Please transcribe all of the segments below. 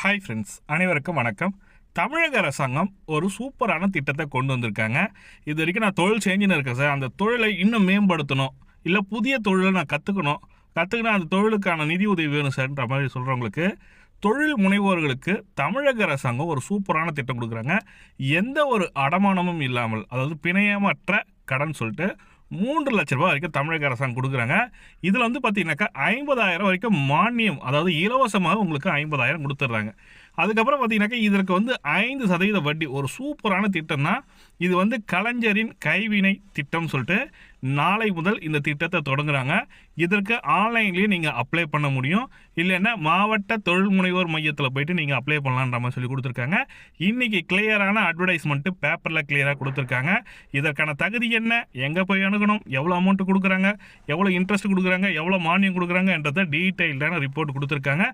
Hi friends, அனைவருக்கும் வணக்கம். தமிழக அரசாங்கம் ஒரு சூப்பரான திட்டத்தை கொண்டு வந்திருக்காங்க. இது வரைக்கும் நான் தொழில் செஞ்சுன்னு இருக்கேன் சார், அந்த தொழிலை இன்னும் மேம்படுத்தணும், இல்லை புதிய தொழிலை நான் கற்றுக்கினா அந்த தொழிலுக்கான நிதி உதவி வேணும் சார்ன்ற மாதிரி சொல்கிறவங்களுக்கு, தொழில் முனைவோர்களுக்கு தமிழக அரசாங்கம் ஒரு சூப்பரான திட்டம் கொடுக்குறாங்க. எந்த ஒரு அடமானமும் இல்லாமல், அதாவது பிணையமற்ற கடன் சொல்லிட்டு 3 லட்ச ரூபா வரைக்கும் தமிழக அரசாங்கம் கொடுக்குறாங்க. இதில் வந்து பார்த்தீங்கன்னாக்கா 50,000 வரைக்கும் மானியம், அதாவது இலவசமாக உங்களுக்கு 50,000 கொடுத்துட்றாங்க. அதுக்கப்புறம் பார்த்தீங்கன்னாக்கா இதற்கு வந்து 5% வட்டி. ஒரு சூப்பரான திட்டம் தான் இது. வந்து கலைஞரின் கைவினை திட்டம் சொல்லிட்டு நாளை முதல் இந்த திட்டத்தை தொடங்குறாங்க. இதற்கு ஆன்லைன்லேயே நீங்கள் அப்ளை பண்ண முடியும், இல்லைன்னா மாவட்ட தொழில் முனைவோர் மையத்தில் போய்ட்டு நீங்கள் அப்ளை பண்ணலான்ற மாதிரி சொல்லி கொடுத்துருக்காங்க. இன்றைக்கி கிளியரான அட்வர்டைஸ்மெண்ட்டு பேப்பரில் கிளியராக கொடுத்துருக்காங்க. இதற்கான தகுதி என்ன, எங்கே போய் அணுகணும், எவ்வளோ அமௌண்ட்டு கொடுக்குறாங்க, எவ்வளோ இன்ட்ரெஸ்ட் கொடுக்குறாங்க, எவ்வளோ மானியம் கொடுக்குறாங்கன்றதை டீட்டெயில்டான ரிப்போர்ட் கொடுத்துருக்காங்க.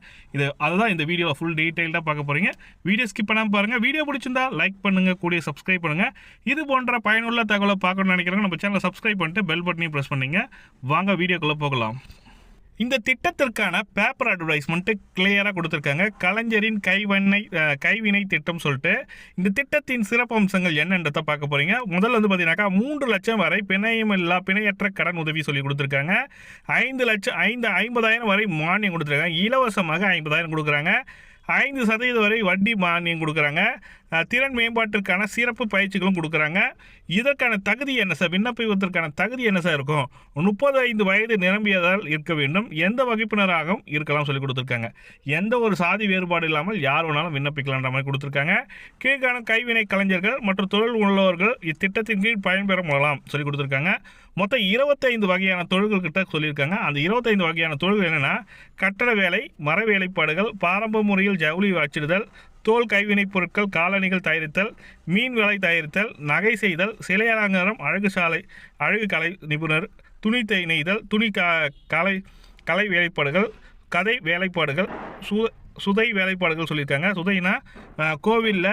அதுதான் இந்த வீடியோவில் ஃபுல் டீட்டெயில்டாக பார்க்க போகிறீங்க. வீடியோ ஸ்கிப் பண்ணாமல் பாருங்கள். வீடியோ பிடிச்சிருந்தா லைக் பண்ணுங்கள், கூடிய சப்ஸ்கிரைப் பண்ணுங்கள். இது போன்ற பயனுள்ள தகவலை பார்க்கணும்னு நினைக்கிறவங்க நம்ம சேனலை சப்ஸ்கிரைப் பண்ணிட்டு பெல் பட்டனையும் ப்ரெஸ் பண்ணிங்க. வாங்க வீடியோக்குள்ளே போகலாம். இந்த திட்டத்திற்கான பேப்பர் அட்வர்டைஸ்மெண்ட்டு கிளியராக கொடுத்துருக்காங்க. கலைஞரின் கைவினை திட்டம் சொல்லிட்டு இந்த திட்டத்தின் சிறப்பம்சங்கள் என்னன்றதை பார்க்க போகிறீங்க. முதல்ல வந்து பார்த்தீங்கன்னாக்கா 3 லட்சம் வரை பிணையற்ற கடன் உதவி சொல்லி கொடுத்துருக்காங்க. 50,000 வரை மானியம் கொடுத்துருக்காங்க. இலவசமாக 50,000 கொடுக்குறாங்க. 5% வரை வட்டி மானியம் கொடுக்குறாங்க. திறன் மேம்பாட்டிற்கான சிறப்பு பயிற்சிகளும் கொடுக்குறாங்க. இதற்கான தகுதி என்ன சார், விண்ணப்பிப்பதற்கான தகுதி என்ன சார் இருக்கும்? 35 வயது நிரம்பியதால் இருக்க வேண்டும், எந்த வகுப்பினராகவும் இருக்கலாம் சொல்லி கொடுத்துருக்காங்க. எந்த ஒரு சாதி வேறுபாடு இல்லாமல் யார் வேணாலும் விண்ணப்பிக்கலான்ற மாதிரி கொடுத்துருக்காங்க. கீழ்கான கைவினை கலைஞர்கள் மற்றும் தொழில் உள்ளவர்கள் இத்திட்டத்தின் கீழ் பயன்பெற மூலம் சொல்லி கொடுத்துருக்காங்க. மொத்தம் 25 வகையான தொழில்கள் கிட்ட சொல்லியிருக்காங்க. அந்த 25 வகையான தொழில்கள் என்னென்னா, கட்டட வேலை, மர வேலைப்பாடுகள், பாரம்பரிய முறையில் ஜவுளி அச்சிடுதல், தோல் கைவினைப் பொருட்கள், காலணிகள் தயாரித்தல், மீன் விலை தயாரித்தல், நகை செய்தல், சிலை அலங்காரம், அழகு கலை நிபுணர், துணி நெய்தல், கலை வேலைப்பாடுகள், கதை வேலைப்பாடுகள், சுதை வேலைப்பாடுகள் சொல்லியிருக்காங்க. சுதைனா கோவிலில்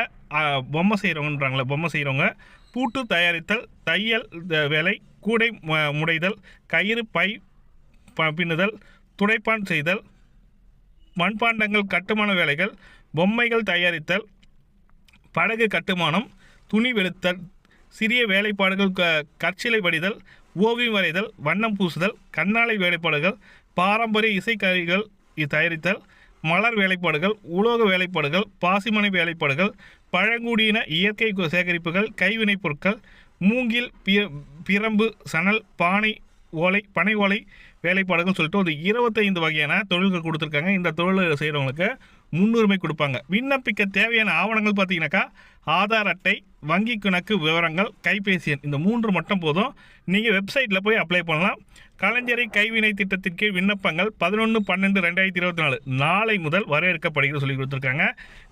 பொம்மை செய்கிறவங்கன்றாங்களே, பொம்மை செய்கிறவங்க, பூட்டு தயாரித்தல், தையல் வேலை, கூடை முடைதல், கயிறு பை பின்னுதல், துடைப்பான் செய்தல், மண்பாண்டங்கள் கட்டுமான வேலைகள், பொம்மைகள் தயாரித்தல், படகு கட்டுமானம், துணி வெளுத்தல், சிறிய வேலைப்பாடுகள், கற்சிலை வடிதல், ஓவியம் வரைதல், வண்ணம் பூசுதல், கண்ணாலை வேலைப்பாடுகள், பாரம்பரிய இசைக்கருவிகள் தயாரித்தல், மலர் வேலைப்பாடுகள், உலோக வேலைப்பாடுகள், பாசிமனை வேலைப்பாடுகள், பழங்குடியின இயற்கை சேகரிப்புகள், கைவினைப் பொருட்கள், மூங்கில், பிரம்பு, சணல், பனை ஓலை வேலைப்பாடுகள் சொல்லிட்டு ஒரு 25 வகையான தொழில்கள் கொடுத்துருக்காங்க. இந்த தொழில் செய்கிறவங்களுக்கு முன்னுரிமை கொடுப்பாங்க. விண்ணப்பிக்க தேவையான ஆவணங்கள் பார்த்தீங்கன்னாக்கா ஆதார் அட்டை, வங்கி கணக்கு விவரங்கள், கைபேசி எண், இந்த 3 மட்டும் போதும். நீங்கள் வெப்சைட்டில் போய் அப்ளை பண்ணலாம். கலைஞரை கைவினை திட்டத்தின் கீழ் விண்ணப்பங்கள் 11/12/2024 நாளை முதல் வரவேற்கப்படுகிறது சொல்லி கொடுத்துருக்காங்க.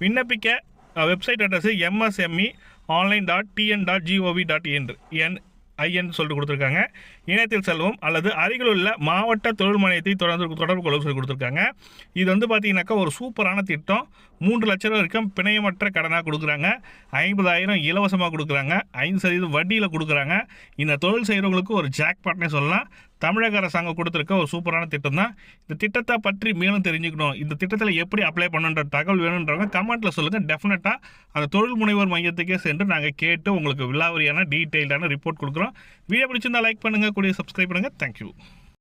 விண்ணப்பிக்க வெப்சைட் அட்ரஸ் msmeonline.tn.gov.in சொல்லிட்டு கொடுத்துருக்காங்க. இணையத்தில் செல்வம் அல்லது அருகில் உள்ள மாவட்ட தொழில் மையத்தை தொடர்பு கொள்ள சொல்லி கொடுத்துருக்காங்க. இது வந்து பார்த்தீங்கன்னாக்கா ஒரு சூப்பரான திட்டம். 3 லட்ச ரூபா வரைக்கும் பிணையமற்ற கடனாக கொடுக்குறாங்க. 50,000 இலவசமாக கொடுக்குறாங்க. 5% வட்டியில் கொடுக்குறாங்க. இந்த தொழில் செய்கிறவங்களுக்கு ஒரு ஜாக்பாட்னே சொல்லலாம். தமிழக அரசாங்கம் கொடுத்துருக்க ஒரு சூப்பரான திட்டம் தான். இந்த திட்டத்தை பற்றி மேலும் தெரிஞ்சுக்கணும், இந்த திட்டத்தில் எப்படி அப்ளை பண்ணுன்ற தகவல் வேணுன்றவங்க கமெண்ட்டில் சொல்லுங்கள். டெஃபினட்டாக அந்த தொழில் முனைவோர் மையத்துக்கே சென்று நாங்கள் கேட்டு உங்களுக்கு விலாவரியான டீட்டெயில்டான ரிப்போர்ட் கொடுக்குறோம். வீடியோ பிடிச்சிருந்தால் லைக் பண்ணுங்கள், கூடிய சப்ஸ்கிரைப் பண்ணுங்கள். தேங்க்யூ.